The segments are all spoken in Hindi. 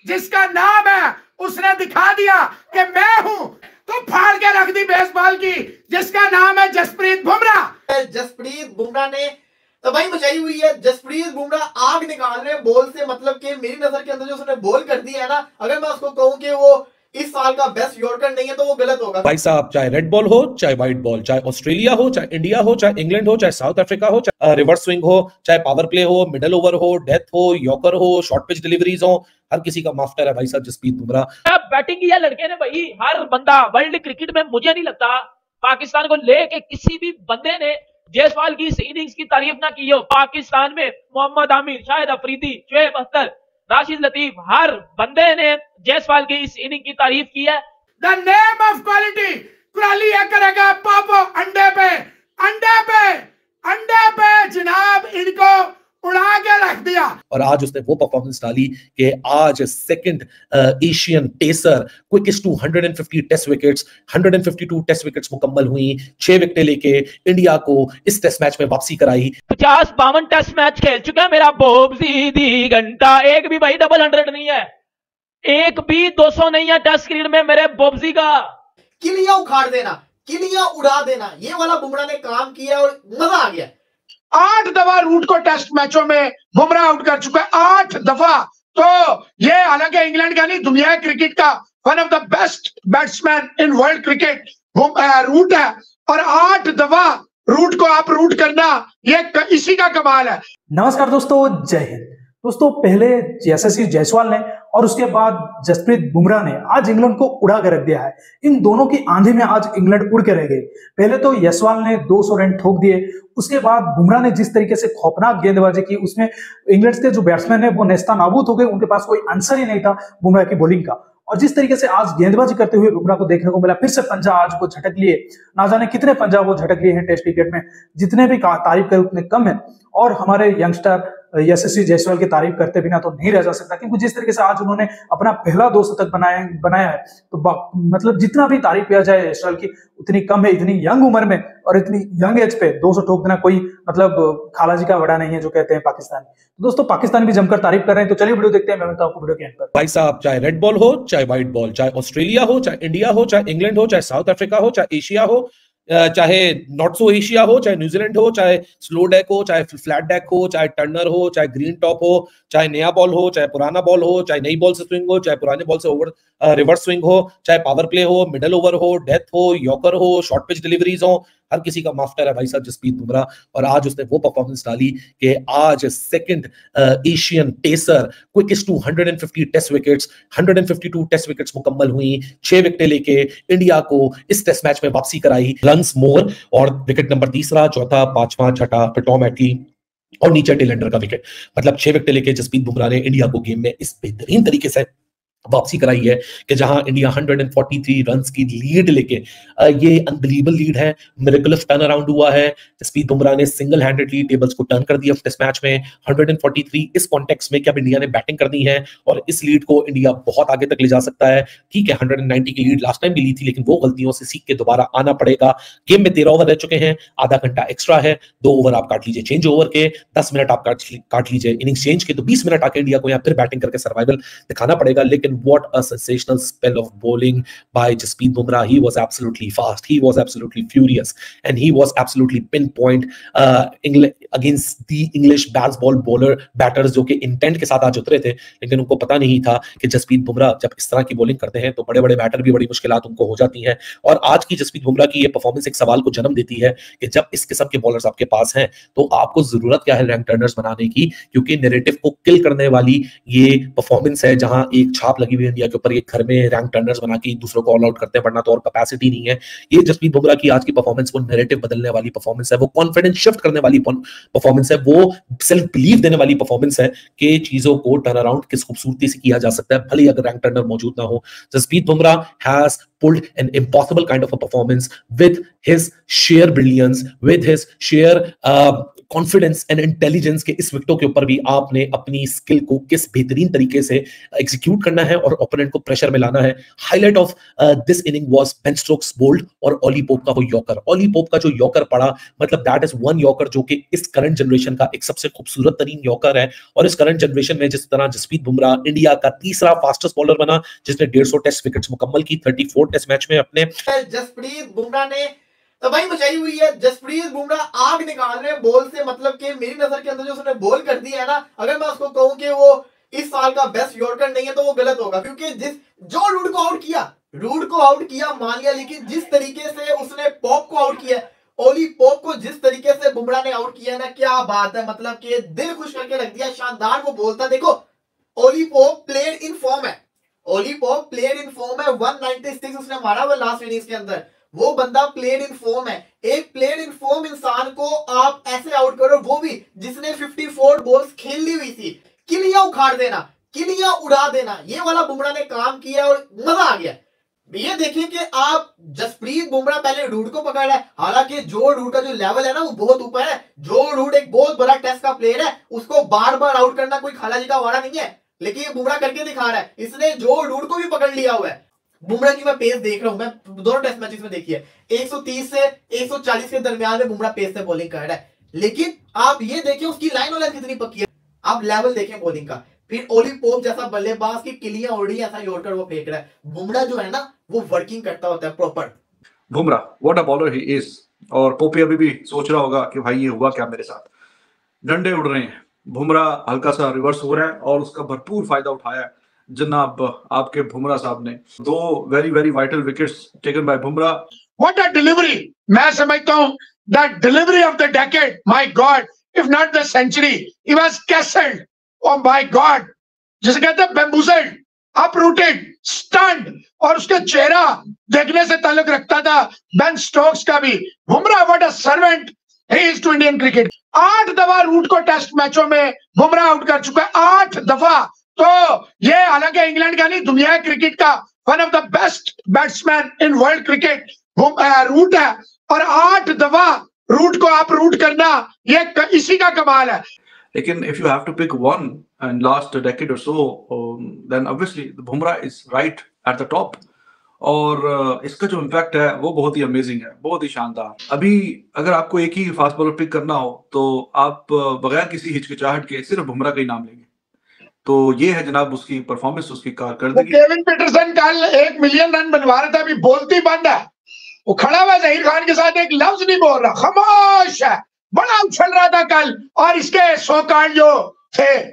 जिसका नाम है, उसने दिखा दिया कि मैं हूं, तो फाड़ के रख दी बेसबॉल की, जिसका नाम है जसप्रीत बुमराह। जसप्रीत बुमराह ने तबाही मचाई हुई है। जसप्रीत बुमराह आग निकाल रहे हैं बॉल से, मतलब कि मेरी नजर के अंदर जो उसने बॉल कर दी है ना, अगर मैं उसको कहूं कि वो इस साल का बेस्ट यॉर्कर नहीं है तो वो गलत होगा। भाई साहब, चाहे रेड बॉल हो, चाहे व्हाइट बॉल, चाहे ऑस्ट्रेलिया हो, चाहे इंडिया हो, चाहे इंग्लैंड हो, चाहे साउथ अफ्रीका हो, चाहे रिवर्स स्विंग हो, चाहे पावर प्ले हो, मिडल ओवर हो, डेथ हो, यॉर्कर हो, शॉर्ट पिच डिलीवरीज हो, हर किसी का मास्टर है भाई साहब जसप्रीत बुमराह। बैटिंग किया लड़के ने भाई, हर बंदा वर्ल्ड क्रिकेट में, मुझे नहीं लगता पाकिस्तान को लेके किसी भी बंदे ने जायसवाल की इस इनिंग्स की तारीफ ना की हो। पाकिस्तान में मोहम्मद आमिर, शाहिद अफरीदी, शोएब अख्तर, राशिद लतीफ, हर बंदे ने जायसवाल की इस इनिंग की तारीफ की है। The name of quality, Kurali करेगा पापो अंडे पे, अंडे पे, अंडे पे जनाब, इनको उड़ा के रख दिया। और आज उसने वो परफॉर्मेंस डाली कि आज second Asian pacer, quickest to 150 test wickets, 152 test wickets मुकम्मल हुई, 6 विकेटें लेके इंडिया को इस टेस्ट मैच में वापसी कराई। 50-52 टेस्ट मैच खेल चुका है मेरा बोबजी दी घंटा, एक भी भाई डबल 100 नहीं है, एक भी 200 नहीं है टेस्ट क्रिकेट में मेरे बोबजी का। किलियां उखाड़ देना, किलियां उड़ा देना, ये वाला बुमराह ने काम किया और मजा आ गया। 8 दफा रूट को टेस्ट मैचों में बुमराह आउट कर चुका है, 8 दफा। तो ये हालांकि इंग्लैंड का नहीं, दुनिया क्रिकेट का one of the best batsman in world cricket Root है, और 8 दफा रूट को आप रूट करना, ये इसी का कमाल है। नमस्कार दोस्तों, जय हिंद। दोस्तों, पहले यशस्वी जायसवाल ने और उसके बाद जसप्रीत बुमराह ने आज इंग्लैंड को उड़ा कर रख दिया है। इन दोनों की आंधी में आज इंग्लैंड उड़ के रह गई। पहले तो जायसवाल ने 200 रन ठोक दिए, उसके बाद बुमराह ने जिस तरीके से खौफनाक गेंदबाजी की, उसमें इंग्लैंड के जो बैट्समैन है वो नेस्ता नाबूद हो गए, उनके पास कोई आंसर ही नहीं था बुमराह की बॉलिंग का। और जिस तरीके से आज गेंदबाजी करते हुए बुमराह को देखने को मिला, फिर से पंजा आज वो झटक लिए, ना जाने कितने पंजा वो झटक लिए हैं टेस्ट क्रिकेट में, जितने भी तारीफ करें उतने कम है। और हमारे यंगस्टर यशस्वी जायसवाल की तारीफ करते बिना तो नहीं रह जा सकता, क्योंकि जिस तरीके से आज उन्होंने अपना पहला 2 शतक बनाया है, तो मतलब जितना भी तारीफ किया जाए जायसवाल की उतनी कम है। इतनी यंग उम्र में और इतनी यंग एज पे 200 ठोक देना कोई मतलब खालाजी का बड़ा नहीं है, जो कहते हैं पाकिस्तान। तो दोस्तों, पाकिस्तान भी जमकर तारीफ कर रहे हैं, तो चलिए वीडियो देखते हैं। मैं आपको वीडियो के एंड पर। भाई साहब, चाहे रेड बॉल हो, चाहे व्हाइट बॉल, चाहे ऑस्ट्रेलिया हो, चाहे इंडिया हो, चाहे इंग्लैंड हो, चाहे साउथ अफ्रीका हो, चाहे एशिया हो, चाहे नॉट सो एशिया हो, चाहे न्यूजीलैंड हो, चाहे स्लो डेक हो, चाहे फ्लैट डेक हो, चाहे टर्नर हो, चाहे ग्रीन टॉप हो, चाहे नया बॉल हो, चाहे पुराना बॉल हो, चाहे नई बॉल से स्विंग हो, चाहे पुराने बॉल से ओवर रिवर्स स्विंग हो, चाहे पावर प्ले हो, मिडल ओवर हो, डेथ हो, यॉर्कर हो, शॉर्ट पिच डिलीवरीज हो, हर किसी का मास्टर है भाई साहब जसप्रीत बुमराह। और आज उसने वो परफॉर्मेंस डाली कि आज second Asian pacer, quickest to 150 test wickets, 152 test wickets मुकम्मल हुई, 6 विकेटें लेके इंडिया को इस टेस्ट मैच में वापसी कराई। रन्स मोर और विकेट नंबर 3, 4, 5वां, 6ठा फिर टॉम एटली और नीचे टेलेंडर का विकेट, मतलब 6 विकेटें लेके जसप्रीत बुमराह ने इंडिया को गेम में इस बेहतरीन तरीके से वापसी कराई है कि जहां इंडिया 143 रन्स की लीड लेके, ये अनबिलीवेबल लीड है, मिरेकल टर्न अराउंड हुआ है। जसप्रीत बुमराह ने सिंगल हैंडेडली टेबल्स को टर्न कर दिया टेस्ट मैच में। 143 इस कॉन्टेक्स्ट में कि अब इंडिया ने बैटिंग करनी है और इस लीड को इंडिया बहुत आगे तक ले जा सकता है। ठीक है, 190 की लीड लास्ट टाइम भी ली थी, लेकिन वो गलतियों से सीख के दोबारा आना पड़ेगा। गेम में 13 ओवर रह चुके हैं, आधा घंटा एक्स्ट्रा है, 2 ओवर आप काट लीजिए चेंज ओवर के, 10 मिनट आप काट लीजिए इनिंग्स चेंज के, तो 20 मिनट आके इंडिया को यहाँ फिर बैटिंग करके सर्वाइवल दिखाना पड़ेगा। लेकिन what a sensational spell of bowling by Jasprit Bumrah. He was absolutely fast, he was absolutely furious, and he was absolutely pinpoint against the English baseball bowler batters जो कि इंटेंट के साथ आज उतरे थे, लेकिन उनको पता नहीं था कि जसप्रीत बुमराह जब इस तरह की बॉलिंग करते हैं तो बड़े बड़े बैटर भी बड़ी मुश्किलात उनको हो जाती हैं। और आज की जसप्रीत बुमराह की ये परफॉर्मेंस एक सवाल को जन्म देती है कि जब इस किस्म के बॉलर्स आपके पास हैं तो आपको जरूरत क्या है रैंक टर्नर्स बनाने की, क्योंकि नैरेटिव को किल करने वाली ये परफॉर्मेंस है जहां एक छाप लगी हुई है इंडिया के ऊपर, ये घर में रैंक टर्नर्स बना के दूसरों को ऑल आउट करते हैं, वरना तो और कैपेसिटी नहीं है। ये जसप्रीत बुमराह की आज की परफॉर्मेंस वो नैरेटिव बदलने वाली परफॉर्मेंस है, वो कॉन्फिडेंस शिफ्ट करने वाली परफॉर्मेंस है, वो सेल्फ बिलीव देने वाली परफॉर्मेंस है कि चीजों को टर्न अराउंड किस खूबसूरती से किया जा सकता है, भले अगर रैंक टर्नर मौजूद ना हो। Jasprit Bumrah has pulled an impossible kind of a performance with his sheer brilliance, with his sheer confidence and intelligence के इस विकेटों के ऊपर भी आपने अपनी स्किल को किस बेहतरीन तरीके से एग्जीक्यूट करना है और ओपोनेंट को प्रेशर में लाना है। Highlight of this inning was Ben Stokes bowled और ऑली पोप का वो यॉर्कर। ऑली पोप का जो यॉर्कर पड़ा, मतलब दैट इज वन यॉर्कर जो कि इस करंट जनरेशन का एक सबसे खूबसूरत तरीन यॉर्कर है। और इस करंट जनरेशन में जिस तरह जसप्रीत बुमराह इंडिया का तीसरा फास्टेस्ट बॉलर बना, जिसने 150 टेस्ट विकेट्स मुकम्मल की 34 टेस्ट मैच में अपने। जसप्रीत बुमराह ने तबाही मचाई हुई है। जसप्रीत बुमराह आग निकाल रहे हैं बॉल से, मतलब कि मेरी नजर के अंदर जो उसने बॉल कर दी है ना, अगर मैं उसको कहूं कि वो इस साल का बेस्ट यॉर्कर नहीं है तो वो गलत होगा, क्योंकि जो रूड को आउट किया मान लिया, लेकिन जिस तरीके से उसने पॉप को आउट किया, ओली पोप को जिस तरीके से बुमराह ने आउट किया ना, क्या बात है, मतलब कि दिल खुश करके रख दिया। शानदार वो बोलता, देखो Ollie Pope player in form है, 196 उसने मारा हुआ लास्ट इनिंग्स के अंदर। वो बंदा प्लेयर इन फॉर्म है। एक प्लेयर इन फॉर्म इंसान को आप ऐसे आउट करो, वो भी जिसने 54 बॉल्स खेली हुई थी, किलियां उखाड़ देना, किलियां उड़ा देना, ये वाला बुमराह ने काम किया और मजा आ गया। ये देखिए कि आप जसप्रीत बुमराह पहले रूट को पकड़ है, हालांकि जो रूट का जो लेवल है ना वो बहुत ऊपर है। जो रूट एक बहुत बड़ा टेस्ट का प्लेयर है, उसको बार बार आउट करना कोई खाला जी का वारा नहीं है, लेकिन ये बुमराह करके दिखा रहा है। इसने जो रूट को भी पकड़ लिया हुआ है। बुमराह की मैं पेस देख रहा हूं, मैं दोनों टेस्ट मैचेस में देखी है, 130 से 140 के दरमियान में बुमराह पेस से बॉलिंग कर रहा है। लेकिन आप ये देखिए उसकी लाइन और लेंथ कितनी पक्की है, आप लेवल देखें बॉलिंग का। फिर ओली पोप जैसा बल्लेबाज की किलियां उड़ रही है, ऐसा यॉर्कर वो फेंक रहा है। बुमराह जो है ना वो वर्किंग करता होता है proper. Bumrah what a bowler he is. और पोपी अभी भी सोच रहा होगा कि भाई ये हुआ क्या मेरे साथ। डंडे उड़ रहे हैं, बुमराह हल्का सा रिवर्स हो रहा है और उसका भरपूर फायदा उठाया है जनाब आपके बुमराह साहब ने। 2 very very vital wickets taken by Bumrah. What a delivery, मैं समझता हूं that delivery of the decade, my god, if not the century, he was castled, oh my god, जिसे कहते हैं बैम्बूजल्ड, अपरूटेड, स्टन्ड। और उसका चेहरा देखने से ताल्लुक रखता था बेन स्टोक्स का भी। Bumrah what a servant he is to Indian cricket. 8 दफा रूट को टेस्ट मैचों में बुमराह आउट कर चुका है, 8 दफा। तो ये हालांकि इंग्लैंड का नहीं, दुनिया क्रिकेट का one of the best batsman in world cricket Root है, और 8 दफा रूट को आप रूट करना, ये इसी का कमाल है। लेकिन if you have to pick one in last decade or so, then obviously Bumrah is right at the top. और इसका जो इम्पैक्ट है वो बहुत ही अमेजिंग है, बहुत ही शानदार। अभी अगर आपको एक ही फास्ट बॉलर पिक करना हो तो आप बगैर किसी हिचकिचाहट के सिर्फ बुमराह का ही नाम लेंगे। तो ये है जनाब उसकी परफॉर्मेंस, उसकी कारकर्दगी। केविन पीटरसन कल 1 मिलियन रन बनवा रहा था, अभी बोलती बंद है। वो खड़ा हुआ जहीर खान के साथ एक लफ्ज नहीं बोल रहा, खामोश है। बड़ा उछल रहा था कल, और इसके 100 कार्ड जो थे,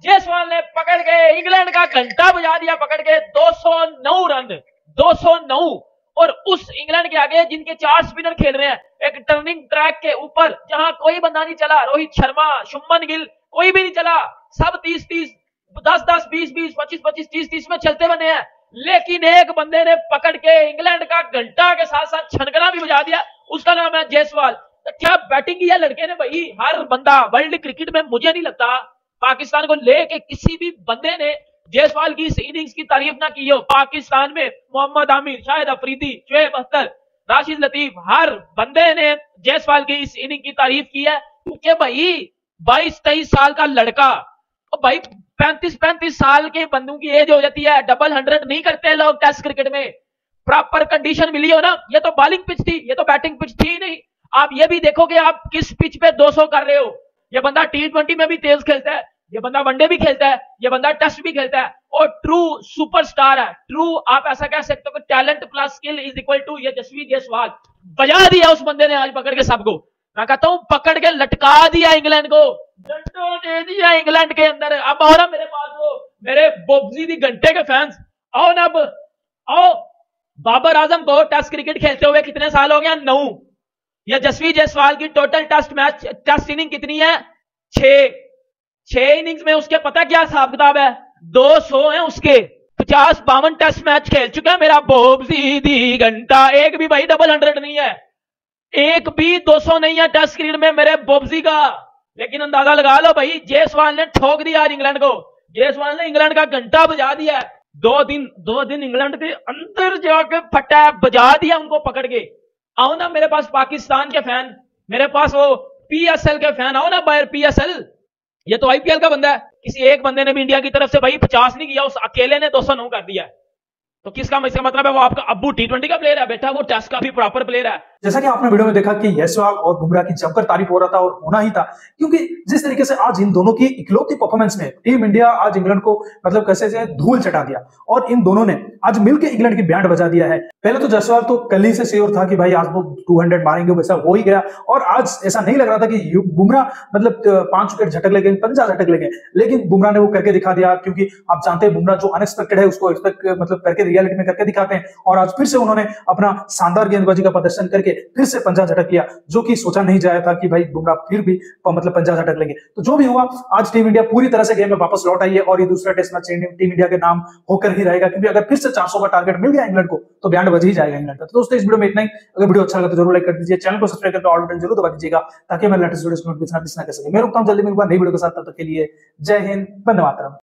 जायसवाल ने पकड़ के इंग्लैंड का घंटा बजा दिया, पकड़ के 209 रन, 209। और उस इंग्लैंड के आगे जिनके 4 स्पिनर खेल रहे हैं, एक टर्निंग ट्रैक के ऊपर जहां कोई बंदा नहीं चला, रोहित शर्मा, शुभमन गिल, कोई भी नहीं चला, सब 30-30, 10-10, 20-20, 25-25, 30-30 में चलते बने हैं। लेकिन एक बंदे ने पकड़ के इंग्लैंड का घंटा के साथ साथ छनकना भी बजा दिया, उसका नाम है जायसवाल। तो क्या बैटिंग की है लड़के ने भाई। हर बंदा वर्ल्ड क्रिकेट में, मुझे नहीं लगता पाकिस्तान को लेके किसी भी बंदे ने जायसवाल की इस इनिंग्स की तारीफ ना की हो। पाकिस्तान में मोहम्मद आमिर, शाहिद अफरीदी, शोएब अख्तर, राशिद लतीफ, हर बंदे ने जायसवाल की इस इनिंग की तारीफ की है, क्योंकि भाई 22-23 साल का लड़का, और भाई 35-35 साल के बंदों की एज हो जाती है, डबल 100 नहीं करते लोग टेस्ट क्रिकेट में। प्रॉपर कंडीशन मिली हो ना, ये तो बॉलिंग पिच थी, ये तो बैटिंग पिच थी नहीं। आप ये भी देखो कि आप किस पिच पे 200 कर रहे हो। ये बंदा T20 में भी तेज खेलता है, ये बंदा वनडे भी खेलता है, ये बंदा टेस्ट भी खेलता है, और ट्रू सुपरस्टार है। ट्रू आप ऐसा कह सकते हो कि talent plus skill is equal to ये जसप्रीत जायसवाल। बजा दिया उस बंदे ने आज पकड़ के सबको, मैं कहता हूं पकड़ के लटका दिया इंग्लैंड को, डंडों दे दिया इंग्लैंड के अंदर। अब आओ ना मेरे पास, वो मेरे बोब्जी दी घंटे के फैंस, आओ ना, अब आओ। बाबर आजम को टेस्ट क्रिकेट खेलते हुए कितने साल हो गया? 9। या जसप्रीत जायसवाल की टोटल टेस्ट इनिंग कितनी है? 6 इनिंग्स में उसके पता क्या हिसाब किताब है? 200 है उसके। 50-52 टेस्ट मैच खेल चुका है मेरा बोब्जी दी घंटा, एक भी भाई डबल 100 नहीं है, एक भी 200 नहीं है टेस्ट क्रिकेट में मेरे बोब्जी का। लेकिन अंदाजा लगा लो भाई, जायसवाल ने ठोक दिया आज इंग्लैंड को। जायसवाल ने इंग्लैंड का घंटा बजा दिया। 2 दिन इंग्लैंड के अंदर जाके फटा बजा दिया उनको पकड़ के। आओ ना मेरे पास पाकिस्तान के फैन, मेरे पास वो पीएसएल के फैन आओ ना बाहर, पीएसएल, ये तो आईपीएल का बंदा है। किसी एक बंदे ने भी इंडिया की तरफ से भाई 50 नहीं किया, उस अकेले ने 209 कर दिया है। तो किसका इसका मतलब है वो आपका अब्बू टी20 का प्लेयर है बेटा, वो टेस्ट का भी प्रॉपर प्लेयर है। जैसा कि आपने वीडियो में देखा कि जयसवाल और बुमराह की जमकर तारीफ हो रहा था, और होना ही था, क्योंकि जिस तरीके से आज इन दोनों की इकलौती परफॉर्मेंस में टीम इंडिया आज इंग्लैंड को मतलब कैसे से धूल चटा दिया, और इन दोनों ने आज मिलकर इंग्लैंड की बैंड बजा दिया है। पहले तो जयसवाल तो कल ही से श्योर था कि भाई आज वो 200 मारेंगे, वैसा हो ही गया, और आज ऐसा नहीं लग रहा था कि बुमराह मतलब 5 विकेट झटक लेंगे, 50 झटक लेंगे, लेकिन बुमराह ने वो करके दिखा दिया। क्योंकि आप जानते हैं बुमराह जो अनएक्सपेक्टेड है उसको एक्सपेक्ट मतलब करके रियलिटी में करके दिखाते हैं, और आज फिर से उन्होंने अपना शानदार गेंदबाजी का प्रदर्शन करके फिर से 50 झटक लिया, जो कि सोचा नहीं जाया था कि भाई बुमराह फिर भी मतलब 50 झटक लेंगे। तो जो भी हुआ, आज टीम इंडिया पूरी तरह से गेम में वापस लौट आई है, और ये दूसरा टेस्ट मैच टीम इंडिया के नाम होकर ही रहेगा, क्योंकि अगर फिर से 400 का टारगेट मिल गया इंग्लैंड को तो बैंड बज ही जाएगा इंग्लैंड का। तो दोस्तों इस वीडियो में इतना ही। अगर वीडियो अच्छा लगा तो जरूर लाइक कर दीजिए, चैनल को सब्सक्राइब करके ऑल बटन जरूर दबा दीजिएगा, ताकि मैं लेटेस्ट वीडियोस को नोटिफिकेशन मिस ना कर सके। मैं रुकता हूं जल्दी मिलूंगा नई वीडियो के साथ, तब तक के लिए जय हिंद, वंदे मातरम।